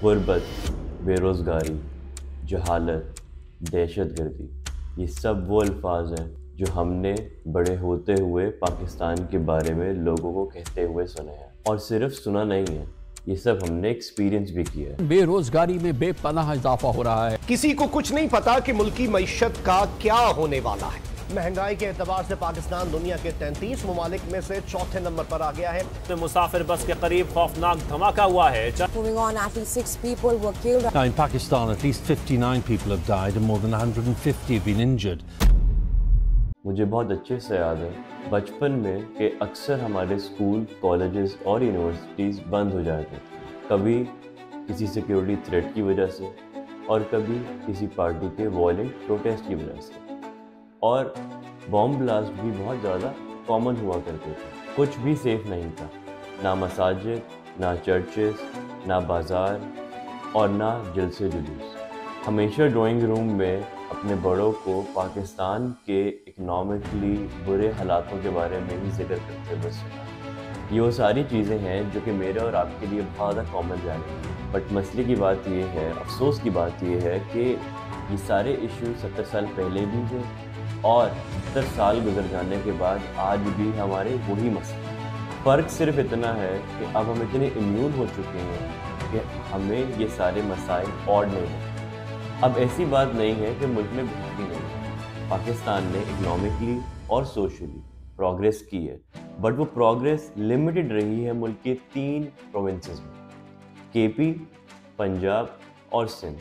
गुर्बत, बेरोज़गारी, जहालत, दहशतगर्दी, ये सब वो अल्फाज हैं जो हमने बड़े होते हुए पाकिस्तान के बारे में लोगों को कहते हुए सुने हैं। और सिर्फ सुना नहीं है, ये सब हमने एक्सपीरियंस भी किया है। बेरोजगारी में बेपनाह इजाफा हो रहा है। किसी को कुछ नहीं पता कि मुल्की मईशत का क्या होने वाला है। महंगाई के एतबार से पाकिस्तान दुनिया के 33 ममालिक में से चौथे नंबर पर आ गया है। तो मुसाफिर बस के करीब खौफनाक धमाका हुआ है। Moving on, at least 6 people were killed. Now in Pakistan, at least 59 people have died and more than 150 have been injured. मुझे बहुत अच्छे से याद है बचपन में कि अक्सर हमारे स्कूल, कॉलेजेस और यूनिवर्सिटीज़ बंद हो जाते थे, कभी किसी सिक्योरिटी थ्रेट की वजह से और कभी किसी पार्टी के वायलेंट प्रोटेस्ट की वजह से। और बॉम्ब ब्लास्ट भी बहुत ज़्यादा कॉमन हुआ करते थे। कुछ भी सेफ नहीं था, ना मसाजिद, ना चर्चेस, ना बाज़ार और ना जलसे जुलूस। हमेशा ड्राइंग रूम में अपने बड़ों को पाकिस्तान के इकनॉमिकली बुरे हालातों के बारे में ही जिक्र करते हुए सुना। ये वो सारी चीज़ें हैं जो कि मेरे और आपके लिए बहुत ज़्यादा कॉमन जानेंगी। बट मसले की बात ये है, अफसोस की बात ये है कि ये सारे इशू 70 साल पहले भी थे और 70 साल गुजर जाने के बाद आज भी हमारे वही मसले। फ़र्क सिर्फ इतना है कि अब हम इतने इम्यून हो चुके हैं कि हमें ये सारे मसाइल और नहीं हैं। अब ऐसी बात नहीं है कि मुल्क में बेहतरी नहीं है। पाकिस्तान ने इकनॉमिकली और सोशली प्रोग्रेस की है, बट वो प्रोग्रेस लिमिटेड रही है मुल्क के 3 प्रोविंसेस में, केपी, पंजाब और सिंध।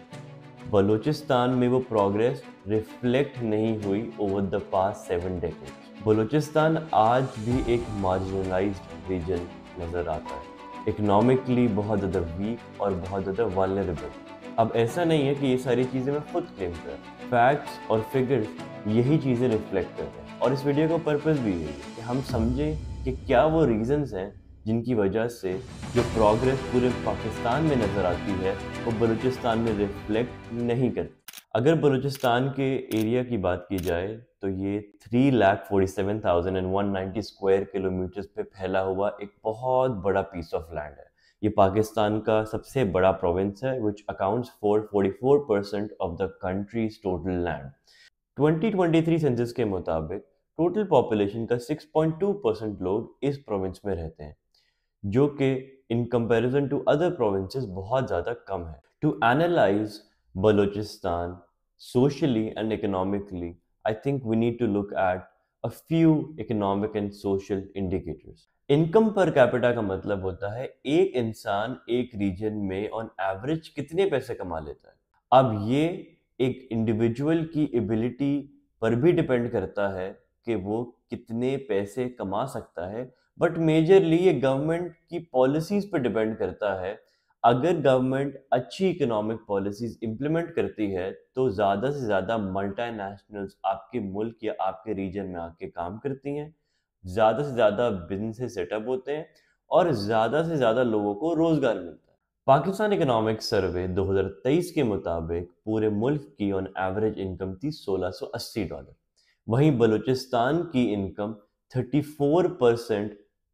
बलूचिस्तान में वो प्रोग्रेस रिफ्लेक्ट नहीं हुई over the past 7 decades. Balochistan आज भी एक मार्जिनलाइज्ड रीजन नज़र आता है, इकनॉमिकली बहुत ज़्यादा वीक और बहुत ज़्यादा वल्नरेबल। अब ऐसा नहीं है कि ये सारी चीज़ें मैं खुद क्लेम कर रहा हूँ, फैक्ट्स और फिगर्स यही चीज़ें रिफ्लेक्ट करते हैं। और इस वीडियो का पर्पस भी यही है कि हम समझें कि क्या वो रीज़न्स हैं जिनकी वजह से जो प्रोग्रेस पूरे पाकिस्तान में नज़र आती है वो बलूचिस्तान में रिफ्लेक्ट नहीं करती। अगर बलूचिस्तान के एरिया की बात की जाए तो ये 3,47,190 स्क्वायर किलोमीटर्स पे फैला हुआ एक बहुत बड़ा पीस ऑफ लैंड है। ये पाकिस्तान का सबसे बड़ा प्रोविंस है which accounts for 44% of the countries total land. 2023 census के मुताबिक टोटल पॉपुलेशन का 6.2% लोग इस प्रोविंस में रहते हैं, जो कि in comparison to other provinces बहुत ज़्यादा कम है। To analyse Balochistan socially and economically, I think we need to look at a few economic and social indicators. Income per capita का मतलब होता है एक इंसान एक रीजन में ऑन एवरेज कितने पैसे कमा लेता है। अब ये एक इंडिविजुअल की एबिलिटी पर भी डिपेंड करता है कि वो कितने पैसे कमा सकता है, बट मेजरली ये गवर्नमेंट की पॉलिसीज पर डिपेंड करता है। अगर गवर्नमेंट अच्छी इकोनॉमिक पॉलिसीज इंप्लीमेंट करती है तो ज़्यादा से ज़्यादा मल्टीनेशनल्स आपके मुल्क या आपके रीजन में आके काम करती हैं, ज़्यादा से ज़्यादा बिजनेस सेटअप होते हैं और ज़्यादा से ज़्यादा लोगों को रोज़गार मिलता है। पाकिस्तान इकोनॉमिक सर्वे 2023 के मुताबिक पूरे मुल्क की ऑन एवरेज इनकम थी $1680। वहीं बलूचिस्तान की इनकम 34%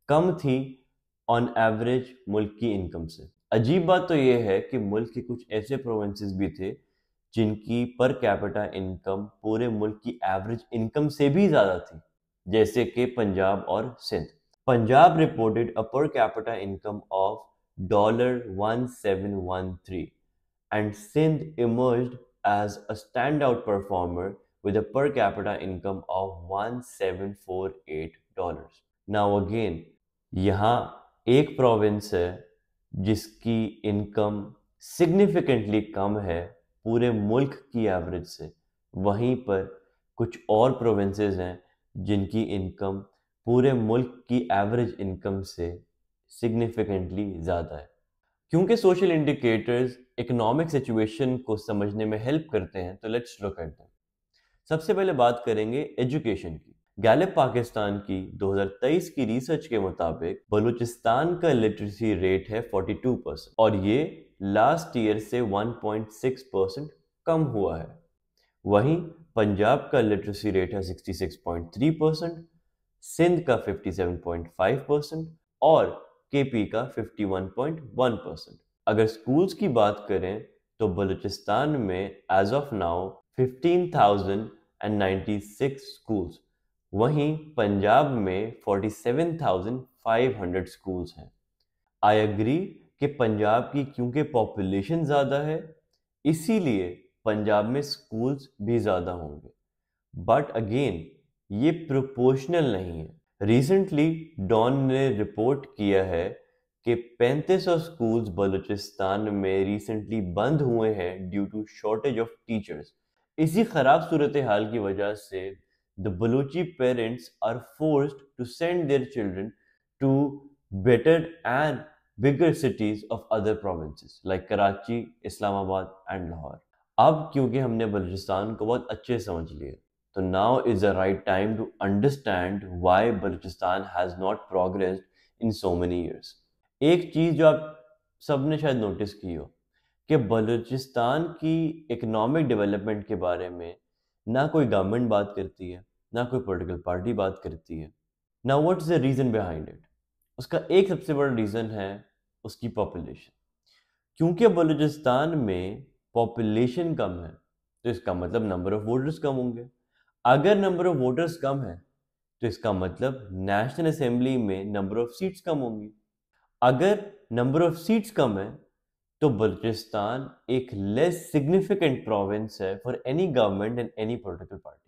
कम थी ऑन एवरेज मुल्क की इनकम से। अजीब बात तो ये है कि मुल्क के कुछ ऐसे प्रोविंसेस भी थे जिनकी पर कैपिटा इनकम पूरे मुल्क की एवरेज इनकम से भी ज़्यादा थी, जैसे कि पंजाब और Sindh. Punjab reported a per capita income of $1713 and Sindh emerged as a standout performer with a per capita income of $1748. Now again, यहाँ एक प्रोविंस है जिसकी इनकम सिग्निफिकेंटली कम है पूरे मुल्क की एवरेज से, वहीं पर कुछ और प्रोविंसेस हैं जिनकी इनकम पूरे मुल्क की एवरेज इनकम से सिग्निफिकेंटली ज़्यादा है। क्योंकि सोशल इंडिकेटर्स इकोनॉमिक सिचुएशन को समझने में हेल्प करते हैं, तो लेट्स लुक एट देम। सबसे पहले बात करेंगे एजुकेशन की। गैलेप पाकिस्तान की 2023 की रिसर्च के मुताबिक बलूचिस्तान का लिटरेसी रेट है 42% और ये लास्ट ईयर से 1.6% कम हुआ है। वहीं पंजाब का लिटरेसी रेट है 66.3%, सिंध का 57.5% और केपी का 51.1%। अगर स्कूल्स की बात करें तो बलूचिस्तान में एज ऑफ नाउ 15,096 स्कूल्स, वहीं पंजाब में 47,500 स्कूल्स हैं। आई एग्री कि पंजाब की क्योंकि पॉपुलेशन ज़्यादा है इसीलिए पंजाब में स्कूल्स भी ज़्यादा होंगे, बट अगेन ये प्रोपोर्शनल नहीं है। रिसेंटली डॉन ने रिपोर्ट किया है कि 3500 स्कूल्स बलूचिस्तान में रिसेंटली बंद हुए हैं due to shortage of teachers. इसी खराब सूरत हाल की वजह से the Balochi parents are forced to send their children to better and bigger cities of other provinces like Karachi, Islamabad and Lahore. अब क्योंकि हमने बलूचिस्तान को बहुत अच्छे समझ लिया, तो now is the right time to understand why Balochistan has not progressed in so many years. एक चीज़ जो आप सबने शायद नोटिस की हो कि बलूचिस्तान की इकोनॉमिक डेवलपमेंट के बारे में ना कोई गवर्नमेंट बात करती है, ना कोई पॉलिटिकल पार्टी बात करती है। Now what is the reason behind it? उसका एक सबसे बड़ा रीज़न है उसकी पॉपुलेशन। क्योंकि बलूचिस्तान में पॉपुलेशन कम है तो इसका मतलब नंबर ऑफ वोटर्स कम होंगे। अगर नंबर ऑफ वोटर्स कम है तो इसका मतलब नेशनल असेंबली में नंबर ऑफ सीट्स कम होंगी। अगर नंबर ऑफ सीट्स कम है तो बलूचिस्तान एक लेस सिग्निफिकेंट प्रोविंस है for any government and any political party.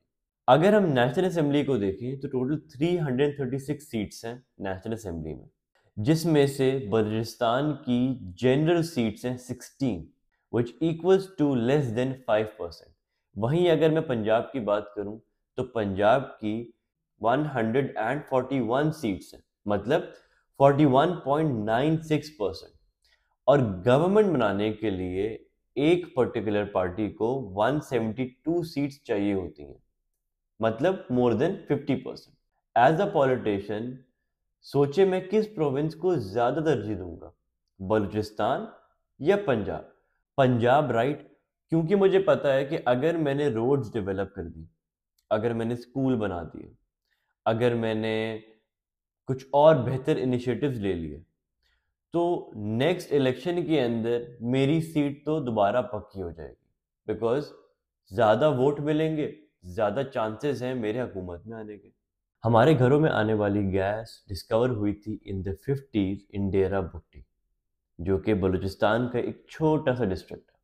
अगर हम नेशनल असेंबली को देखें तो टोटल 336 सीट्स हैं नेशनल असेंबली में, जिसमें से बलूचिस्तान की जनरल सीट्स हैं 16 which equals to less than 5%। वहीं अगर मैं पंजाब की बात करूं तो पंजाब की 141 सीट्स हैं, मतलब 41.96%। और गवर्नमेंट बनाने के लिए एक पर्टिकुलर पार्टी को 172 सीट्स चाहिए होती हैं, मतलब more than 50%। As a politician सोचे मैं किस प्रोविंस को ज्यादा तरजीह दूंगा, बलूचिस्तान या पंजाब? पंजाब राइट, क्योंकि मुझे पता है कि अगर मैंने रोड्स डेवलप कर दी, अगर मैंने स्कूल बना दिए, अगर मैंने कुछ और बेहतर इनिशिएटिव्स ले लिए, तो नेक्स्ट इलेक्शन के अंदर मेरी सीट तो दोबारा पक्की हो जाएगी, बिकॉज ज़्यादा वोट मिलेंगे, ज़्यादा चांसेस हैं मेरे हुकूमत में आने के। हमारे घरों में आने वाली गैस डिस्कवर हुई थी इन द 50s इन डेरा बुट्टी, जो कि बलूचिस्तान का एक छोटा सा डिस्ट्रिक्ट है।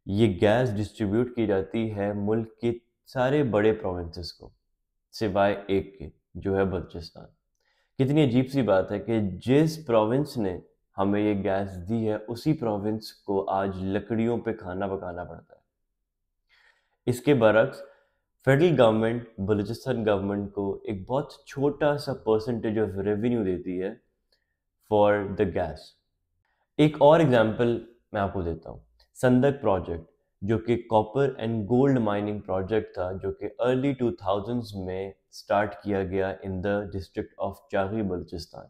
ये गैस डिस्ट्रीब्यूट की जाती है मुल्क के सारे बड़े प्रोविंसेस को, सिवाय एक के जो है बलूचिस्तान। कितनी अजीब सी बात है कि जिस प्रोविंस ने हमें ये गैस दी है उसी प्रोविंस को आज लकड़ियों पे खाना पकाना पड़ता है। इसके बरक्स फेडरल गवर्नमेंट बलूचिस्तान गवर्नमेंट को एक बहुत छोटा सा परसेंटेज ऑफ रेवेन्यू देती है फॉर द गैस। एक और एग्जांपल मैं आपको देता हूँ, संदक प्रोजेक्ट, जो कि copper and gold mining project था, जो कि अर्ली 2000s में स्टार्ट किया गया in the district of Chagai Balochistan.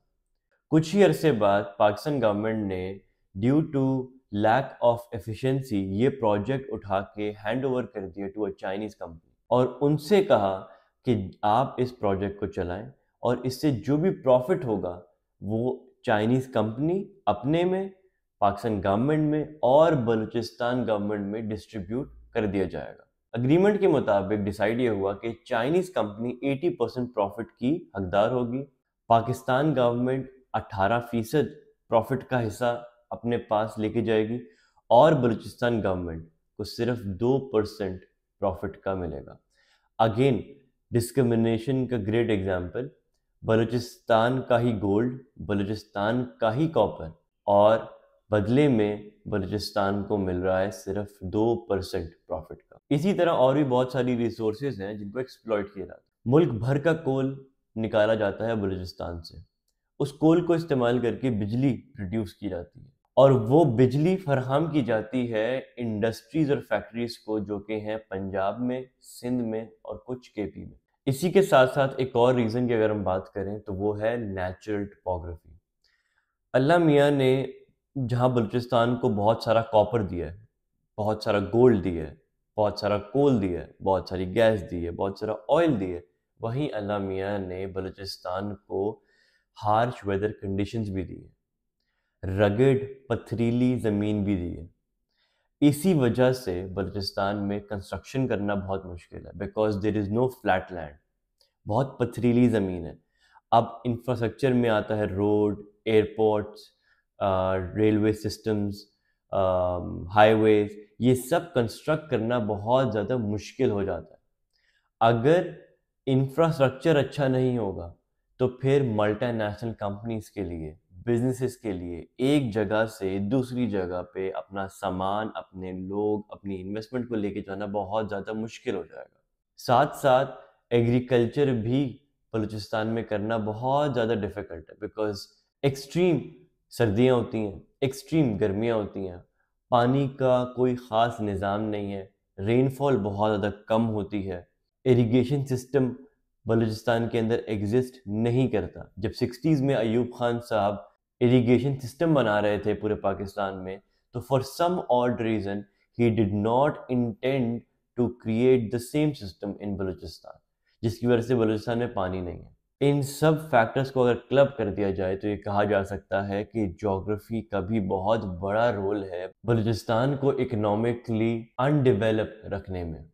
कुछ ही अरसे बाद पाकिस्तान गवर्नमेंट ने due to lack of efficiency ये प्रोजेक्ट उठा के हैंड ओवर कर दिया टू अ चाइनीज कंपनी और उनसे कहा कि आप इस प्रोजेक्ट को चलाएं और इससे जो भी प्रॉफिट होगा वो चाइनीज कंपनी अपने में, पाकिस्तान गवर्नमेंट में और बलूचिस्तान गवर्नमेंट में डिस्ट्रीब्यूट कर दिया जाएगा। अग्रीमेंट के मुताबिक डिसाइड ये हुआ कि चाइनीज कंपनी 80% प्रॉफिट की हकदार होगी, पाकिस्तान गवर्नमेंट 18% प्रॉफिट का हिस्सा अपने पास लेके जाएगी और बलूचिस्तान गवर्नमेंट को सिर्फ 2% प्रॉफिट का मिलेगा। अगेन डिस्क्रिमिनेशन का ग्रेट एग्जाम्पल, बलूचिस्तान का ही गोल्ड, बलूचिस्तान का ही कॉपर और बदले में बलूचिस्तान को मिल रहा है सिर्फ 2% प्रॉफिट का। इसी तरह और भी बहुत सारी रिसोर्सेज हैं जिनको एक्सप्लॉइट किया जाता है। मुल्क भर का कोल निकाला जाता है बलूचिस्तान से, उस कोल को इस्तेमाल करके बिजली प्रोड्यूस की जाती है और वो बिजली फराहम की जाती है इंडस्ट्रीज और फैक्ट्रीज को जो कि हैं पंजाब में, सिंध में और कुछ केपी में। इसी के साथ साथ एक और रीज़न की अगर हम बात करें तो वो है नेचुरल टोपोग्राफी। अल्लाह मियाँ ने जहाँ बलूचिस्तान को बहुत सारा कॉपर दिया है, बहुत सारा गोल्ड दिया है, बहुत सारा कोल दिया है, बहुत सारी गैस दी है, बहुत सारा ऑयल दिया है, वहीं अल्लाह मियाँ ने बलूचिस्तान को हार्श वेदर कंडीशंस भी दी है। रगड़ पथरीली ज़मीन भी दी है। इसी वजह से बलूचिस्तान में कंस्ट्रक्शन करना बहुत मुश्किल है, because there is no flat land, बहुत पथरीली ज़मीन है। अब इंफ्रास्ट्रक्चर में आता है road, airports, railway systems, highways, ये सब कंस्ट्रक्ट करना बहुत ज़्यादा मुश्किल हो जाता है। अगर इंफ्रास्ट्रक्चर अच्छा नहीं होगा तो फिर मल्टीनेशनल कंपनीज के लिए, बिजनेसेस के लिए एक जगह से दूसरी जगह पे अपना सामान, अपने लोग, अपनी इन्वेस्टमेंट को लेके जाना बहुत ज़्यादा मुश्किल हो जाएगा। साथ साथ एग्रीकल्चर भी बलूचिस्तान में करना बहुत ज़्यादा डिफ़िकल्ट है, बिकॉज एक्सट्रीम सर्दियाँ होती हैं, एक्सट्रीम गर्मियाँ होती हैं, पानी का कोई ख़ास निज़ाम नहीं है, रेनफॉल बहुत ज़्यादा कम होती है, इरिगेशन सिस्टम बलूचिस्तान के अंदर एग्जिस्ट नहीं करता। जब 60s में अयूब खान साहब इरिगेशन सिस्टम बना रहे थे पूरे पाकिस्तान में, तो for some odd reason he did not intend to create the same system in Balochistan, जिसकी वजह से बलूचिस्तान में पानी नहीं है। इन सब फैक्टर्स को अगर क्लब कर दिया जाए तो ये कहा जा सकता है कि ज्योग्राफी का भी बहुत बड़ा रोल है बलूचिस्तान को इकोनॉमिकली अनडेवलप रखने में।